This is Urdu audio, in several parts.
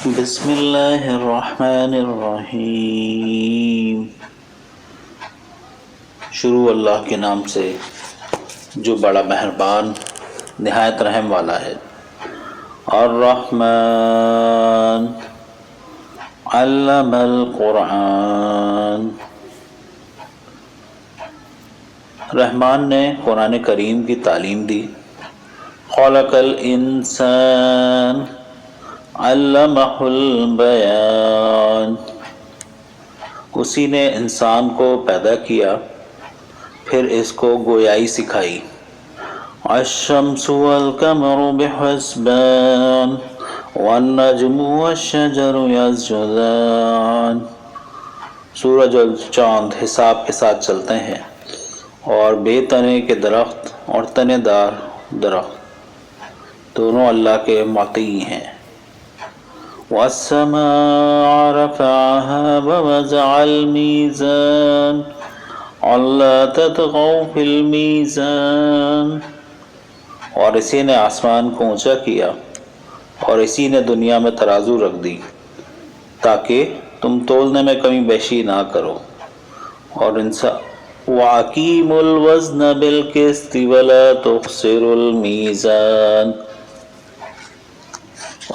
بسم اللہ الرحمن الرحیم۔ شروع اللہ کے نام سے جو بڑا مہربان نہایت رحم والا ہے۔ الرحمن علم القرآن، رحمان نے قرآن کریم کی تعلیم دی۔ خلق الانسان علمہ البیان، اسی نے انسان کو پیدا کیا پھر اس کو گویائی سکھائی۔ الشمس والقمر بحسبان والنجم والشجر یسجدان، سورج اور چاند حساب کے ساتھ چلتے ہیں، اور بے تنے کے درخت اور تنے دار درخت دونوں اللہ کے مطیع ہیں۔ وَالسَّمَاءَ رَفَعَهَا وَوَضَعَ الْمِيزَانَ أَلَّا تَطْغَوْا فِي الْمِيزَانِ، اور اسی نے آسمان کو اونچا کیا اور اسی نے دنیا میں ترازو رکھ دی تاکہ تم تولنے میں کمی بیشی نہ کرو، اور وَأَقِيمُوا الْوَزْنَ بِالْقِسْطِ وَلَا تُخْسِرُوا الْمِيزَانَ،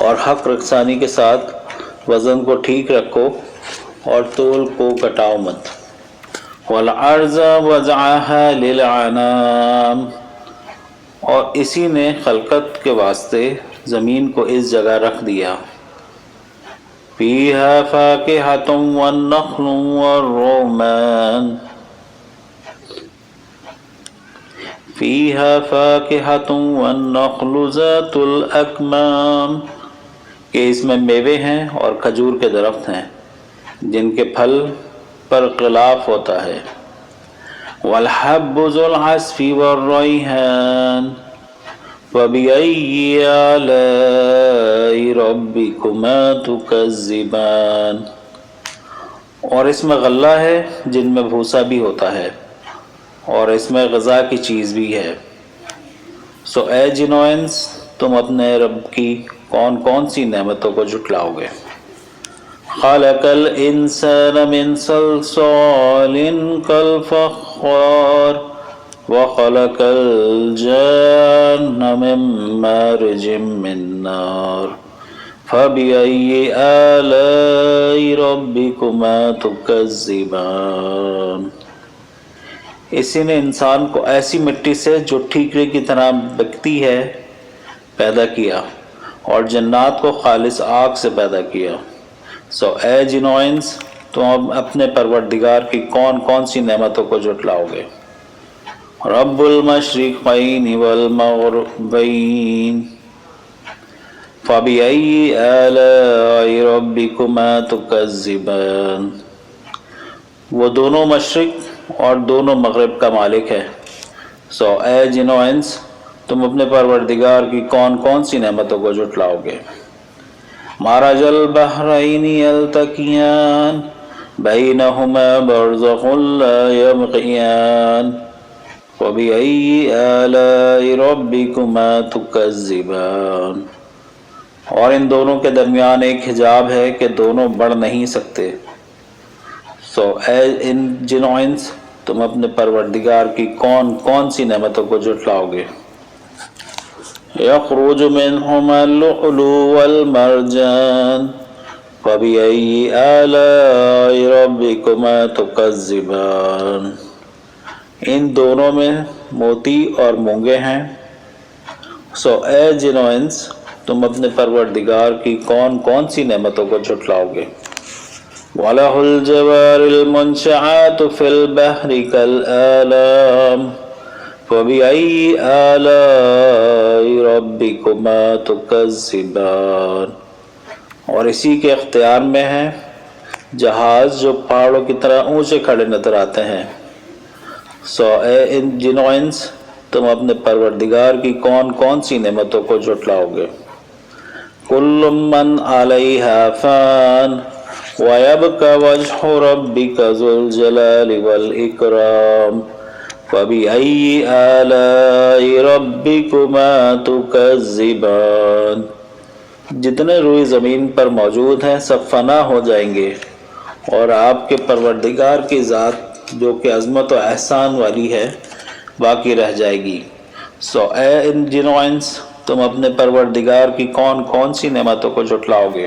اور حق رکسانی کے ساتھ وزن کو ٹھیک رکھو اور تول کو گھٹاؤ مت۔ وَالْأَرْضَ وَضَعَهَا لِلْأَنَامِ، اور اسی نے خلقت کے واسطے زمین کو اس جگہ رکھ دیا۔ فِيهَا فَاكِهَةٌ وَالنَّخْلُ وَالرُّمَّانُ، فِيهَا فَاكِهَةٌ وَالنَّخْلُ ذَاتُ الْأَكْمَامِ، کہ اس میں میوے ہیں اور کھجور کے درخت ہیں جن کے پھل پر اختلاف ہوتا ہے۔ وَالْحَبُّ ذُو الْعَصْفِ وَالرَّيْحَانُ فَبِأَيِّ آلَاءِ رَبِّكُمَا تُكَذِّبَانِ، اور اس میں غلہ ہے جن میں بھوسا بھی ہوتا ہے اور اس میں غذا کی چیز بھی ہے۔ سو اے جن و انس، تم اپنے رب کی کون کون سی نعمتوں کو جھٹلاؤ گے۔ خلق الانسان من صلصال کالفخار وخلق الجان من مارج من نار فبأي آلاء ربكما تكذبان، اسی نے انسان کو ایسی مٹی سے جو ٹھیکرے کی طرح بکتی ہے پیدا کیا اور جنات کو خالص آگ سے پیدا کیا۔ سو اے جن و انس، تم اپنے پروردگار کی کون کون سی نعمتوں کو جھٹلاؤ گے۔ رب المشرقین والمغربین فبأي آلاء ربكما تكذبان، وہ دونوں مشرق اور دونوں مغرب کا مالک ہے۔ سو اے جن و انس، تم اپنے پروردگار کی کون کون سی نعمتوں کو جھٹلاؤ گے۔ مرج البحرین یلتقیان بینہما برزخ لا یبغیان فبأي آلاء ربكما تكذبان، اور ان دونوں کے درمیان ایک حجاب ہے کہ دونوں بڑھ نہیں سکتے۔ سو اے جن و انس، تم اپنے پروردگار کی کون کون سی نعمتوں کو جھٹلاؤ گے۔ یخرج منہما اللؤلؤ والمرجان فبأي آلاء ربكما تكذبان، ان دونوں میں موتی اور مونگے ہیں۔ سو اے جن و انس، تم اپنے پروردگار کی کون کون سی نعمتوں کو جھٹلاؤ گے۔ وَلَهُ الْجَوَارِ الْمُنشَآتُ فِي الْبَحْرِ كَالْأَعْلَامِ فَبِأَيِّ آلَاءِ رَبِّكُمَا تُكَذِّبَانِ، اور اسی کے اختیار میں ہے جہاز جو پہاڑوں کی طرح اونچے کھڑے نظر آتے ہیں۔ سو اے جن و انس، تم اپنے پروردگار کی کون کون سی نعمتوں کو جھٹلاؤ گے۔ كُلُّ مَنْ عَلَيْهَا فَانٍ وَيَبْقَى وَجْهُ رَبِّكَ ذُو الْجَلَالِ وَالْإِكْرَامِ فَبِأَيِّ آلَاءِ رَبِّكُمَا تُكَذِّبَانِ، جتنے روئے زمین پر موجود ہیں سب فنا ہو جائیں گے اور آپ کے پروردگار کی ذات جو کہ عظمت و احسان والی ہے باقی رہ جائے گی۔ سو اے جن و انس، تم اپنے پروردگار کی کون کون سی نعمتوں کو جھٹلاؤ گے؟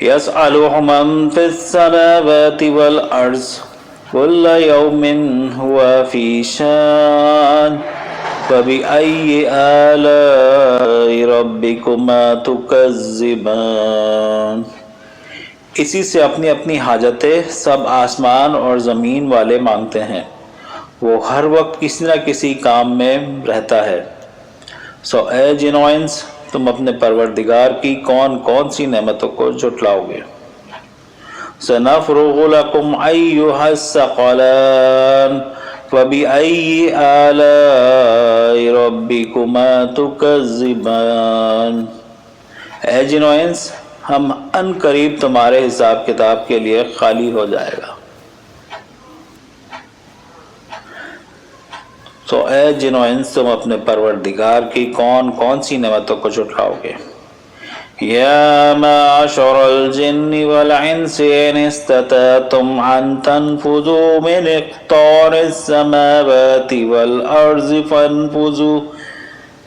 یسألہ من فی السماوات والارض کل یوم ہوا فی شان فبأي آلاء ربكما تكذبان۔ اسی سے اپنی اپنی حاجتیں سب آسمان اور زمین والے مانگتے ہیں، وہ ہر وقت کسی نہ کسی کام میں رہتا ہے۔ سو اے جن و انس، تم اپنے پروردگار کی کون کون سی نعمتوں کو جھٹلاؤ گے؟ سنفرغ لکم ایھا الثقلان فبأي آلاء ربكما تكذبان۔ اے جن و انس، ہم ان قریب تمہارے حساب کتاب کے لیے خالی ہو جائے گا۔ تو اے جن و انس، تم اپنے پروردگار کی کون کون سی نعمتوں کو جھٹلاؤ گے؟ یا معشر الجن والانس ان استطعتم ان تنفذوا من اقطار السماوات والارض فانفذوا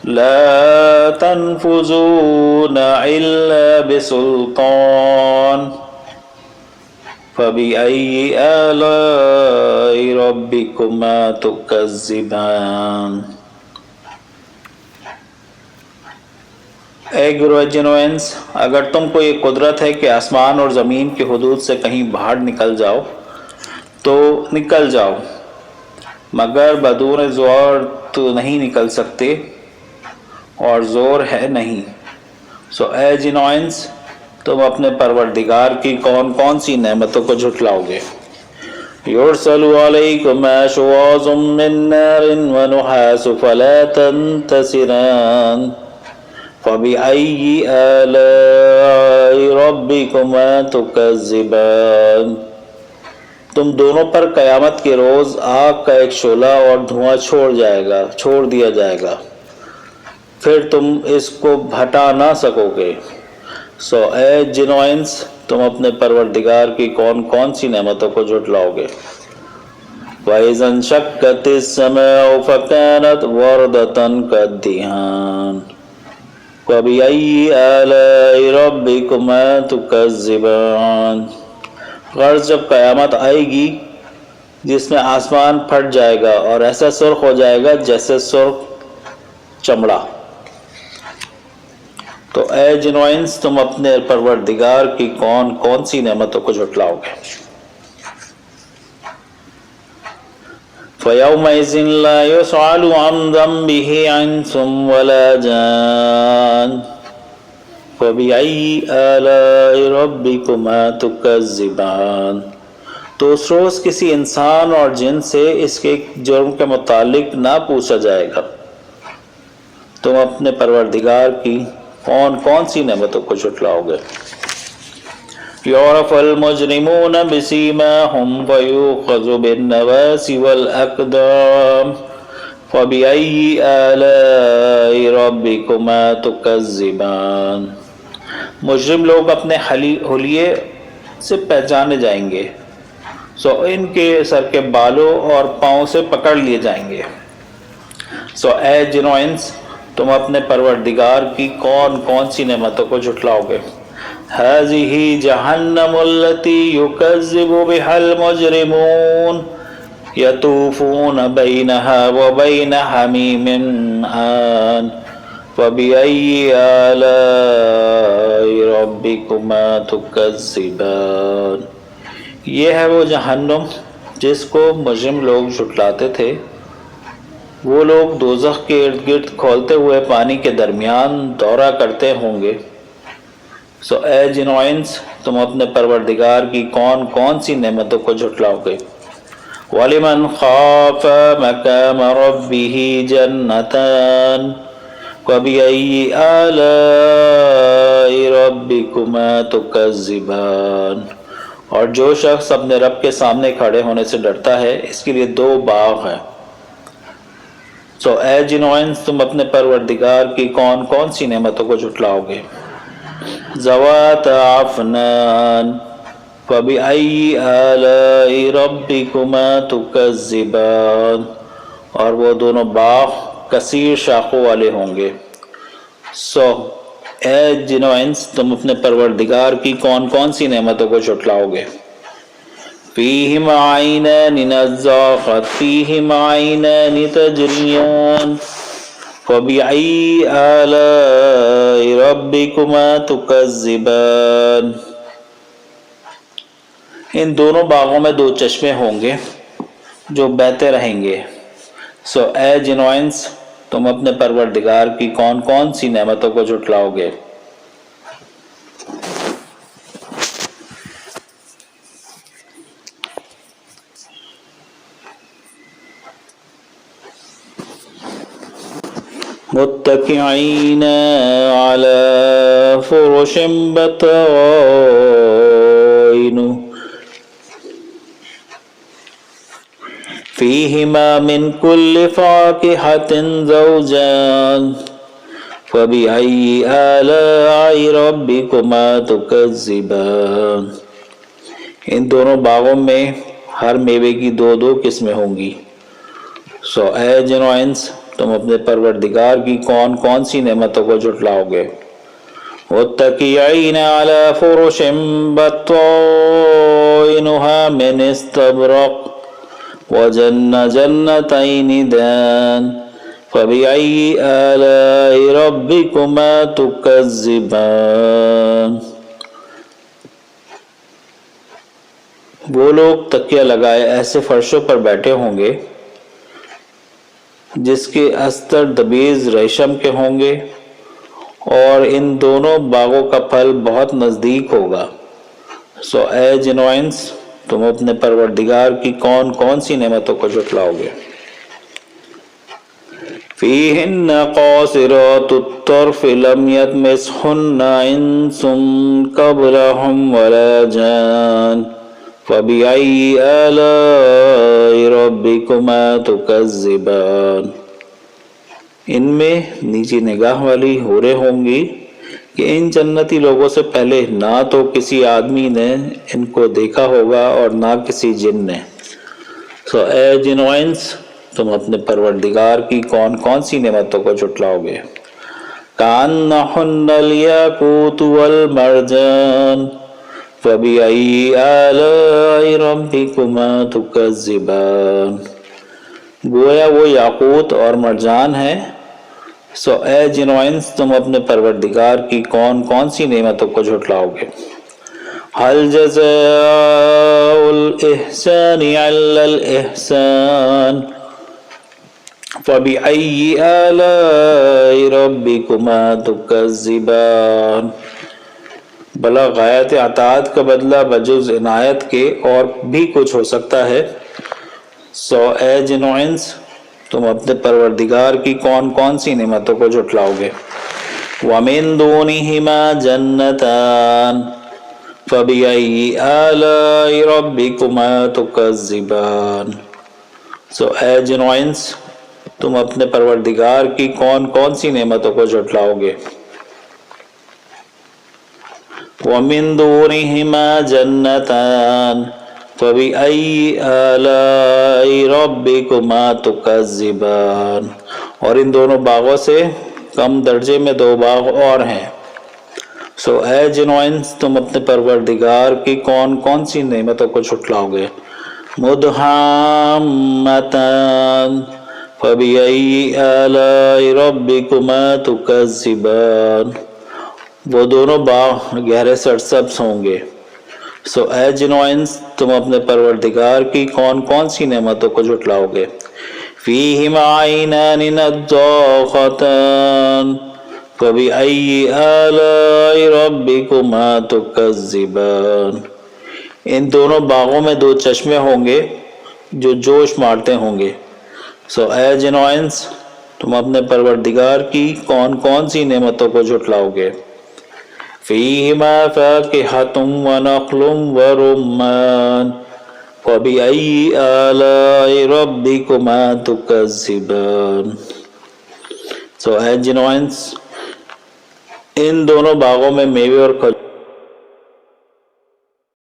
لا تنفذون الا بسلطان فبأي آلاء ربكما تكذبان۔ اے گروہ جن و انس، اگر تم کو یہ قدرت ہے کہ آسمان اور زمین کی حدود سے کہیں باہر نکل جاؤ تو نکل جاؤ، مگر بدون زور تو نہیں نکل سکتے اور زور ہے نہیں۔ سو اے جن و انس، تم اپنے پروردگار کی کون کون سی نعمتوں کو جھٹلاؤ گے؟ یرسل علیکم شواظ من نار ونحاس فلا تنتصران فبأي آلاء ربكما تكذبان۔ تم دونوں پر قیامت کے روز آگ کا ایک شعلہ اور دھواں چھوڑ دیا جائے گا، پھر تم اس کو ہٹا نہ سکو گے۔ سو اے جن و انس، تم اپنے پروردگار کی کون کون سی نعمتوں کو جھٹلاؤ گے؟ وَإِذَا انشَقَّتِ السَّمَاءُ فَكَانَتْ وَرْدَةً كَالدِّهَانِ فَبِأَيِّ آلَاءِ رَبِّكُمَا تُكَذِّبَانِ۔ غرض جب قیامت آئے گی جس میں آسمان پھٹ جائے گا اور ایسا سرخ ہو جائے گا جیسے سرخ چمڑا، تو اے جن و انس، تم اپنے پروردگار کی کون کون سی نعمتوں کو جھٹلاؤ گے؟ فَيَوْمَئِذٍ لَا يُسْأَلُ عَنْ ذَنبِهِ إِنسٌ وَلَا جَانٌ فَبِأَيِّ آلَاءِ رَبِّكُمَا تُكَذِّبَانِ۔ تو اس روز کسی انسان اور جن سے اس کے جرم کے متعلق نہ پوچھا جائے گا۔ تم اپنے پروردگار کی کون کون سی نعمتوں کو جھٹلاؤ گے؟ یعرف المجرمون بسیماہم فیؤخذ بالنواصی والاقدام فبأي آلاء ربكما تكذبان۔ مجرم لوگ اپنے حلیے سے پہچانے جائیں گے، سو ان کے سر کے بالوں اور پاؤں سے پکڑ لیے جائیں گے۔ سو اے جن و انس، تم اپنے پروردگار کی کون کون سی نعمتوں کو جھٹلاؤ گے؟ هذه جہنم التي يكذب بها المجرمون يطوفون بينها وبين حميم آن فبأي آلاء ربكما تكذبان۔ یہ ہے وہ جہنم جس کو مجرم لوگ جھٹلاتے تھے، وہ لوگ دوزخ کے ارد گرد کھولتے ہوئے پانی کے درمیان دورہ کرتے ہوں گے۔ سو اے جن و انس، تم اپنے پروردگار کی کون کون سی نعمتوں کو جھٹلاؤ گے؟ وَلِمَنْ خَافَ مَقَامَ رَبِّهِ جَنَّتَانِ فَبِأَيِّ آلَاءِ رَبِّكُمَا تُكَذِّبَانِ۔ اور جو شخص اپنے رب کے سامنے کھڑے ہونے سے ڈرتا ہے، اس کے لیے دو باغ ہیں، سو اے جنو انس تم اپنے پروردگار کی کون کون سی نعمتوں کو جھٹلاؤ گے؟ ذوات افنان فبأي آلاء ربكما تكذبان، اور وہ دونوں باغ کثیر شاخوں والے ہوں گے۔ سو اے جنو انس تم اپنے پروردگار کی کون کون سی نعمتوں کو جھٹلاؤ گے؟ فیہما عینان نضاخت فیہما عینان تجریان فبأي آلاء ربكما تكذبان، ان دونوں باغوں میں دو چشمے ہوں گے جو بہتے رہیں گے۔ سو اے جنو انس تم اپنے پروردگار کی کون کون سی نعمتوں کو جھٹلاؤ گے؟ متکئین علی فرش بطائن فیہما من کل فاکہۃ زوجان فبأي آلاء ربكما تكذبان، ان دونوں باغوں میں ہر میوے کی دو دو قسمیں ہوں گی۔ سو اے جنو انس تم اپنے پروردگار کی کون کون سی نعمتوں کو جھٹلاؤ گے؟ متکئین علی فرش بطائنها من استبرق وجن جنتین دان فبأي آلاء ربكما تكذبان، وہ لوگ تکیہ لگائے ایسے فرشوں پر بیٹھے ہوں گے جس کے استر دبیز ریشم کے ہوں گے، اور ان دونوں باغوں کا پھل بہت نزدیک ہوگا۔ سو اے جنو انس تم اپنے پروردگار کی کون کون سی نعمتوں کو جھٹلاؤ گے؟ فیہن قاصرات الطرف لم یطمثہن انس قبلہم ولا جان فبأي آلاء ربكما تكذبان، ان میں نیچی نگاہ والی حوریں ہوں گی کہ ان جنتی لوگوں سے پہلے نہ تو کسی آدمی نے ان کو دیکھا ہوگا اور نہ کسی جن نے۔ سو اے جنو انس تم اپنے پروردگار کی کون کون سی نعمتوں کو جھٹلاؤ گے؟ کأنہن الیاقوت والمرجان فبأي آلاء ربكما تكذبان، گویا وہ یاقوت اور مرجان ہے۔ سو اے جنو انس تم اپنے پروردگار کی کون کون سی نعمتوں کو جھٹلاؤ گے؟ هل جزاء الإحسان إلا الإحسان فبأي آلاء ربكما تكذبان، بلا غایت عطاعت کا بدلہ بجز عنایت کے اور بھی کچھ ہو سکتا ہے۔ سو اے جنو انس تم اپنے پروردگار کی کون کون سی نعمتوں کو جھٹلاؤ گے؟ وَمِن دُونِهِمَا جَنَّتَانِ فَبِأَيِّ آلَاءِ رَبِّكُمَا تُكَذِّبَانِ، سو اے جنو انس تم اپنے پروردگار کی کون کون سی نعمتوں کو جھٹلاؤ گے؟ وَمِن دُونِهِمَا جَنَّتَانِ فَبِأَيِّ آلَاءِ رَبِّكُمَا تُكَذِّبَانِ، اور ان دونوں باغوں سے کم درجے میں دو باغ اور ہیں۔ سو اے جنو انس تم اپنے پروردگار کی کون کون سی نعمتوں کو جھٹلاؤ گے؟ مُدْحَامَّتَانِ فَبِأَيِّ آلَاءِ رَبِّكُمَا تُكَذِّبَانِ، وہ دونوں باغ گہرے سرسبز ہوں گے۔ سو اے جنو انس تم اپنے پروردگار کی کون کون سی نعمتوں کو جھٹلاؤ گے؟ فیہما عینان نضاختان فبأي آلاء ربكما تكذبان، ان دونوں باغوں میں دو چشمے ہوں گے جو جوش مارتے ہوں گے۔ سو اے جنو انس تم اپنے پروردگار کی کون کون سی نعمتوں کو جھٹلاؤ گے؟ فیہما فاکہۃ ونخل ورمان فَبِأَيِّ آلَاءِ رَبِّكُمَا تُكَذِّبَانِ. So اے جنوائنس، ان دونوں باغوں میں میوے اور کھجور